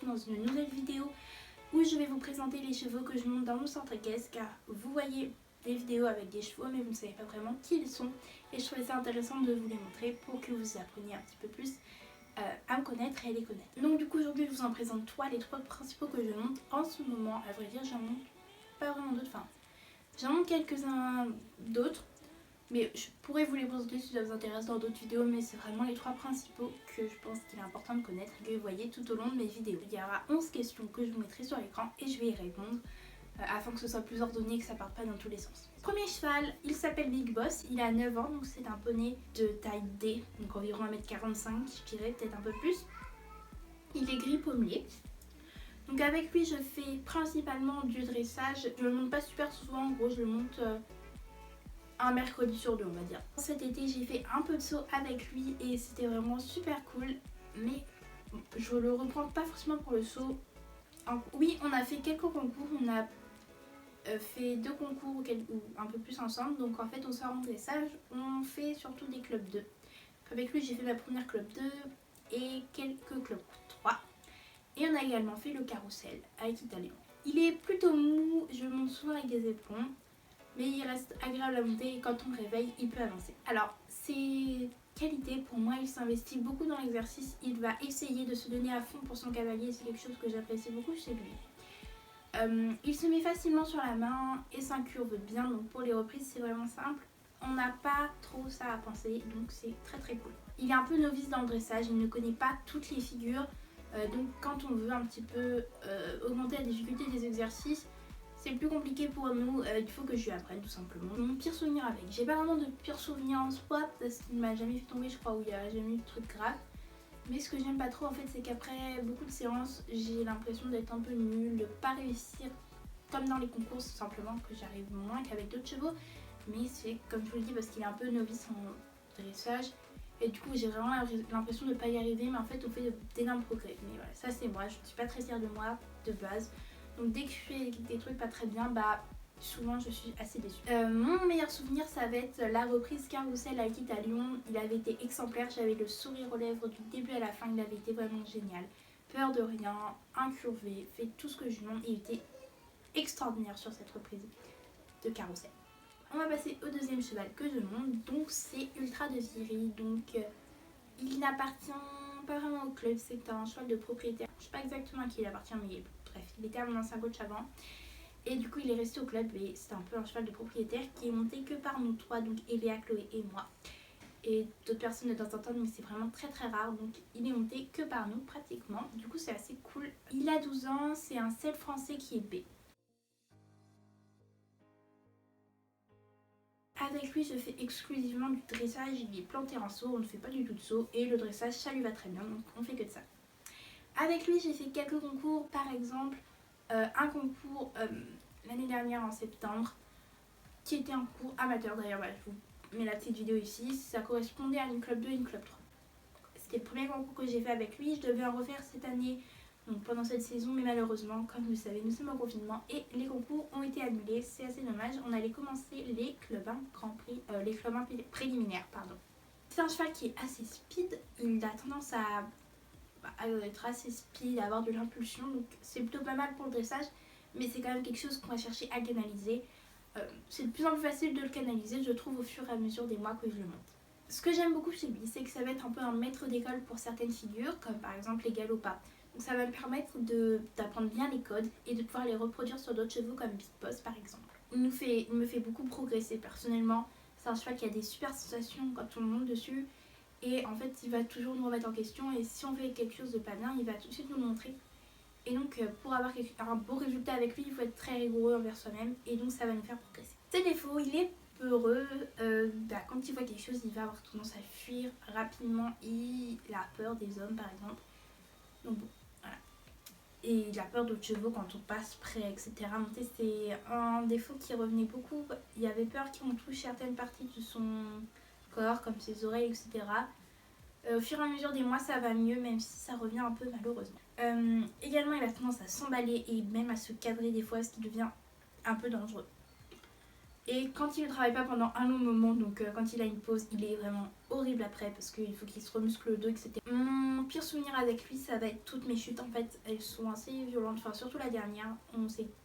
retrouve dans une nouvelle vidéo où je vais vous présenter les chevaux que je monte dans mon centre équestre, car vous voyez des vidéos avec des chevaux mais vous ne savez pas vraiment qui ils sont, et je trouvais ça intéressant de vous les montrer pour que vous appreniez un petit peu plus à me connaître et à les connaître. Donc du coup aujourd'hui je vous en présente les trois principaux que je monte en ce moment. À vrai dire j'en monte pas vraiment d'autres, enfin j'en monte quelques-uns d'autres, mais je pourrais vous les présenter si ça vous intéresse dans d'autres vidéos, mais c'est vraiment les trois principaux que je pense qu'il est important de connaître et que vous voyez tout au long de mes vidéos. Il y aura 11 questions que je vous mettrai sur l'écran et je vais y répondre afin que ce soit plus ordonné et que ça parte pas dans tous les sens. Premier cheval, il s'appelle Big Boss, il a 9 ans, donc c'est un poney de taille D, donc environ 1m45, je dirais peut-être un peu plus. Il est gris pommelé. Donc avec lui je fais principalement du dressage, je le monte pas super souvent, en gros je le monte un mercredi sur deux on va dire. Cet été j'ai fait un peu de saut avec lui et c'était vraiment super cool, mais je le reprends pas forcément pour le saut. Oui, on a fait quelques concours, on a fait 2 concours ou un peu plus ensemble, donc en fait on sort en dressage, on fait surtout des clubs 2. Avec lui j'ai fait ma première club 2 et quelques clubs 3, et on a également fait le carrousel avec Italien. Il est plutôt mou, je le monte souvent avec des éperons, mais il reste agréable à monter et quand on le réveille, il peut avancer. Alors, ses qualités, pour moi, il s'investit beaucoup dans l'exercice, il va essayer de se donner à fond pour son cavalier, c'est quelque chose que j'apprécie beaucoup chez lui. Il se met facilement sur la main et s'incurve bien, donc pour les reprises, c'est vraiment simple. On n'a pas trop ça à penser, donc c'est très très cool. Il est un peu novice dans le dressage, il ne connaît pas toutes les figures, donc quand on veut un petit peu augmenter la difficulté des exercices, c'est plus compliqué pour nous, il faut que je lui apprenne tout simplement. Mon pire souvenir avec, j'ai pas vraiment de pire souvenir en soi parce qu'il m'a jamais fait tomber, je crois, où il y a jamais eu de truc grave. Mais ce que j'aime pas trop en fait, c'est qu'après beaucoup de séances, j'ai l'impression d'être un peu nulle, de pas réussir comme dans les concours, tout simplement, que j'arrive moins qu'avec d'autres chevaux. Mais c'est comme je vous le dis parce qu'il est un peu novice en dressage. Et du coup j'ai vraiment l'impression de ne pas y arriver, mais en fait on fait d'énormes progrès. Mais voilà, ça c'est moi, je ne suis pas très fière de moi de base. Donc dès que je fais des trucs pas très bien, bah souvent je suis assez déçue. Mon meilleur souvenir ça va être la reprise Carrousel avec Italien. Il avait été exemplaire, j'avais le sourire aux lèvres du début à la fin, il avait été vraiment génial. Peur de rien, incurvé, fait tout ce que je lui demande, il était extraordinaire sur cette reprise de Carrousel. On va passer au deuxième cheval que je monte, donc c'est Ultra de Viry. Donc il n'appartient pas vraiment au club, c'est un cheval de propriétaire. Je sais pas exactement à qui il appartient, mais bref, il était à mon ancien coach avant. Et du coup il est resté au club et c'est un peu un cheval de propriétaire qui est monté que par nous trois, donc Eléa, Chloé et moi. Et d'autres personnes de temps en temps, mais c'est vraiment très très rare, donc il est monté que par nous pratiquement. Du coup c'est assez cool. Il a 12 ans, c'est un sel français qui est B. Avec lui, je fais exclusivement du dressage, il est planté en saut, on ne fait pas du tout de saut, et le dressage, ça lui va très bien, donc on fait que de ça. Avec lui, j'ai fait quelques concours, par exemple, un concours l'année dernière en septembre, qui était un concours amateur d'ailleurs, voilà, je vous mets la petite vidéo ici, ça correspondait à une club 2 et une club 3. C'était le premier concours que j'ai fait avec lui, je devais en refaire cette année, donc pendant cette saison, mais malheureusement, comme vous le savez, nous sommes en confinement et les concours ont été annulés, c'est assez dommage. On allait commencer les clubs 1 Grand Prix, les clubs 1 préliminaires, pardon. C'est un cheval qui est assez speed, il a tendance à être assez speed, à avoir de l'impulsion, donc c'est plutôt pas mal pour le dressage, mais c'est quand même quelque chose qu'on va chercher à canaliser. C'est de plus en plus facile de le canaliser, je trouve, au fur et à mesure des mois que je le monte. Ce que j'aime beaucoup chez lui, c'est que ça va être un peu un maître d'école pour certaines figures, comme par exemple les galopas. Donc ça va me permettre d'apprendre bien les codes et de pouvoir les reproduire sur d'autres chevaux comme Big Boss par exemple. Il me fait beaucoup progresser personnellement. C'est un cheval qui a des super sensations quand on monte dessus. Et en fait il va toujours nous remettre en question, et si on fait quelque chose de pas bien, il va tout de suite nous le montrer. Et donc pour avoir un beau résultat avec lui, il faut être très rigoureux envers soi-même, et donc ça va nous faire progresser. Ses défauts, il est peureux, quand il voit quelque chose, il va avoir tendance à fuir rapidement, il a peur des hommes par exemple. Donc bon, voilà. Et il a peur d'autres chevaux quand on passe près, etc. Monter, c'est un défaut qui revenait beaucoup. Il avait peur qu'on touche certaines parties de son corps, comme ses oreilles, etc. Au fur et à mesure des mois, ça va mieux, même si ça revient un peu malheureusement. Également, il a tendance à s'emballer et même à se cadrer des fois, ce qui devient un peu dangereux. Et quand il ne travaille pas pendant un long moment, donc quand il a une pause, il est vraiment horrible après parce qu'il faut qu'il se remuscle le dos, etc. Mon pire souvenir avec lui, ça va être toutes mes chutes en fait. Elles sont assez violentes, enfin surtout la dernière.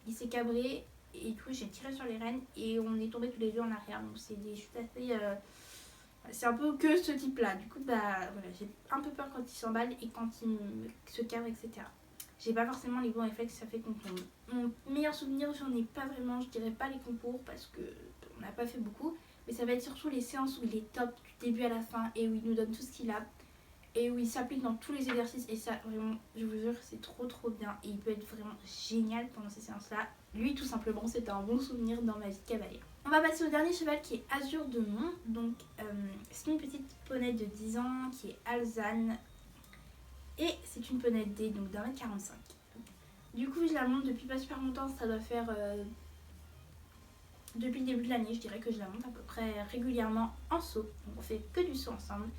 Il s'est cabré et du coup j'ai tiré sur les rênes et on est tombés tous les deux en arrière. Donc c'est des chutes assez... c'est un peu que ce type là. Du coup bah voilà, j'ai un peu peur quand il s'emballe et quand il se cabre, etc. J'ai pas forcément les bons réflexes, ça fait qu'on tombe. Mon meilleur souvenir, j'en ai pas vraiment, je dirais pas les concours parce que on n'a pas fait beaucoup. Mais ça va être surtout les séances où il est top du début à la fin et où il nous donne tout ce qu'il a. Et où il s'applique dans tous les exercices. Et ça, vraiment, je vous jure, c'est trop bien. Et il peut être vraiment génial pendant ces séances-là. Lui, tout simplement, c'était un bon souvenir dans ma vie de cavalier. On va passer au dernier cheval qui est Azur de Mont. Donc, c'est une petite poney de 10 ans qui est Alzane. Et c'est une poney D, donc d'1m45. Du coup, je la monte depuis pas super longtemps. Ça doit faire... depuis le début de l'année, je dirais que je la monte à peu près régulièrement en saut. Donc, on fait que du saut ensemble.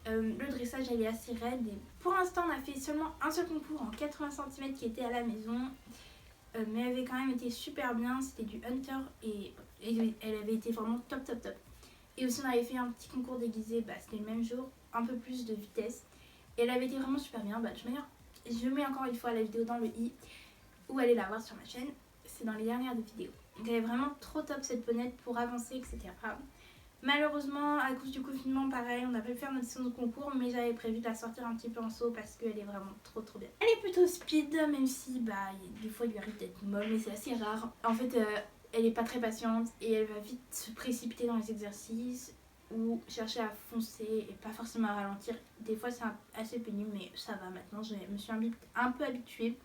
Le dressage elle est assez raide et pour l'instant on a fait seulement un seul concours en 80 cm qui était à la maison, mais elle avait quand même été super bien, c'était du hunter et elle avait été vraiment top. Et aussi on avait fait un petit concours déguisé, c'était le même jour, un peu plus de vitesse et elle avait été vraiment super bien. De toute manière je mets encore une fois la vidéo dans le i où allez la voir sur ma chaîne, c'est dans les dernières des vidéos. Donc elle est vraiment trop top cette bonnette pour avancer, etc. Malheureusement, à cause du confinement, pareil, on n'a pas pu faire notre séance de concours, mais j'avais prévu de la sortir un petit peu en saut parce qu'elle est vraiment trop bien. Elle est plutôt speed, même si des fois il lui arrive d'être molle, mais c'est assez rare. En fait, elle est pas très patiente et elle va vite se précipiter dans les exercices ou chercher à foncer et pas forcément à ralentir. Des fois, c'est assez pénible, mais ça va maintenant. Je me suis un peu habituée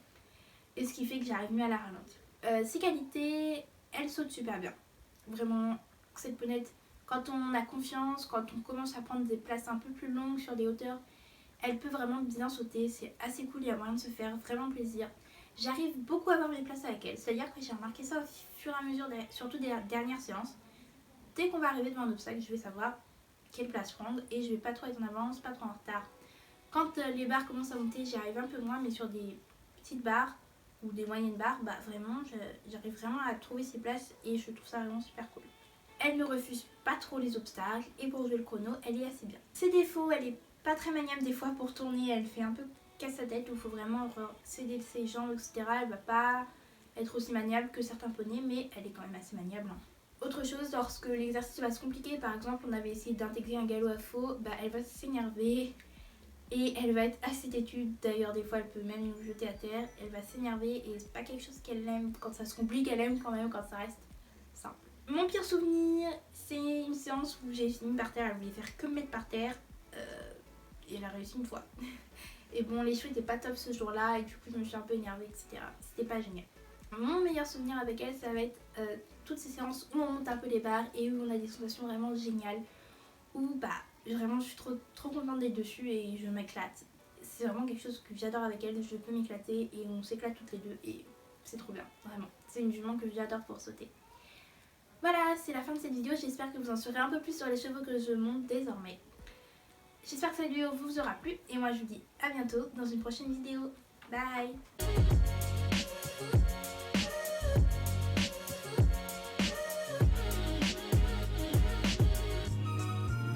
et ce qui fait que j'arrive mieux à la ralentir. Ses qualités, elle saute super bien. Vraiment, cette ponette. Quand on a confiance, quand on commence à prendre des places un peu plus longues sur des hauteurs, elle peut vraiment bien sauter, c'est assez cool, il y a moyen de se faire vraiment plaisir. J'arrive beaucoup à avoir mes places avec elle, c'est-à-dire que j'ai remarqué ça au fur et à mesure, surtout des dernières séances. Dès qu'on va arriver devant un obstacle, je vais savoir quelle place prendre et je vais pas trop être en avance, pas trop en retard. Quand les barres commencent à monter, j'y arrive un peu moins, mais sur des petites barres ou des moyennes barres, vraiment, j'arrive vraiment à trouver ses places et je trouve ça vraiment super cool. Elle ne refuse pas trop les obstacles et pour jouer le chrono, elle est assez bien. Ses défauts, elle est pas très maniable des fois pour tourner, elle fait un peu casse sa tête où il faut vraiment céder ses jambes, etc. Elle va pas être aussi maniable que certains poneys, mais elle est quand même assez maniable. Autre chose, lorsque l'exercice va se compliquer, par exemple, on avait essayé d'intégrer un galop à faux, elle va s'énerver et elle va être assez têtue. D'ailleurs, des fois, elle peut même nous jeter à terre. Elle va s'énerver et c'est pas quelque chose qu'elle aime. Quand ça se complique, elle aime quand même quand ça reste simple. Mon pire souvenir, c'est une séance où j'ai fini par terre, elle voulait faire que me mettre par terre et elle a réussi une fois. Et bon, les cheveux étaient pas top ce jour-là et du coup je me suis un peu énervée, etc. C'était pas génial. Mon meilleur souvenir avec elle, ça va être toutes ces séances où on monte un peu les barres et où on a des sensations vraiment géniales. Où vraiment je suis trop contente d'être dessus et je m'éclate. C'est vraiment quelque chose que j'adore avec elle, je peux m'éclater et on s'éclate toutes les deux et c'est trop bien, vraiment. C'est une jument que j'adore pour sauter. Voilà, c'est la fin de cette vidéo, j'espère que vous en saurez un peu plus sur les chevaux que je monte désormais. J'espère que cette vidéo vous aura plu et moi je vous dis à bientôt dans une prochaine vidéo. Bye!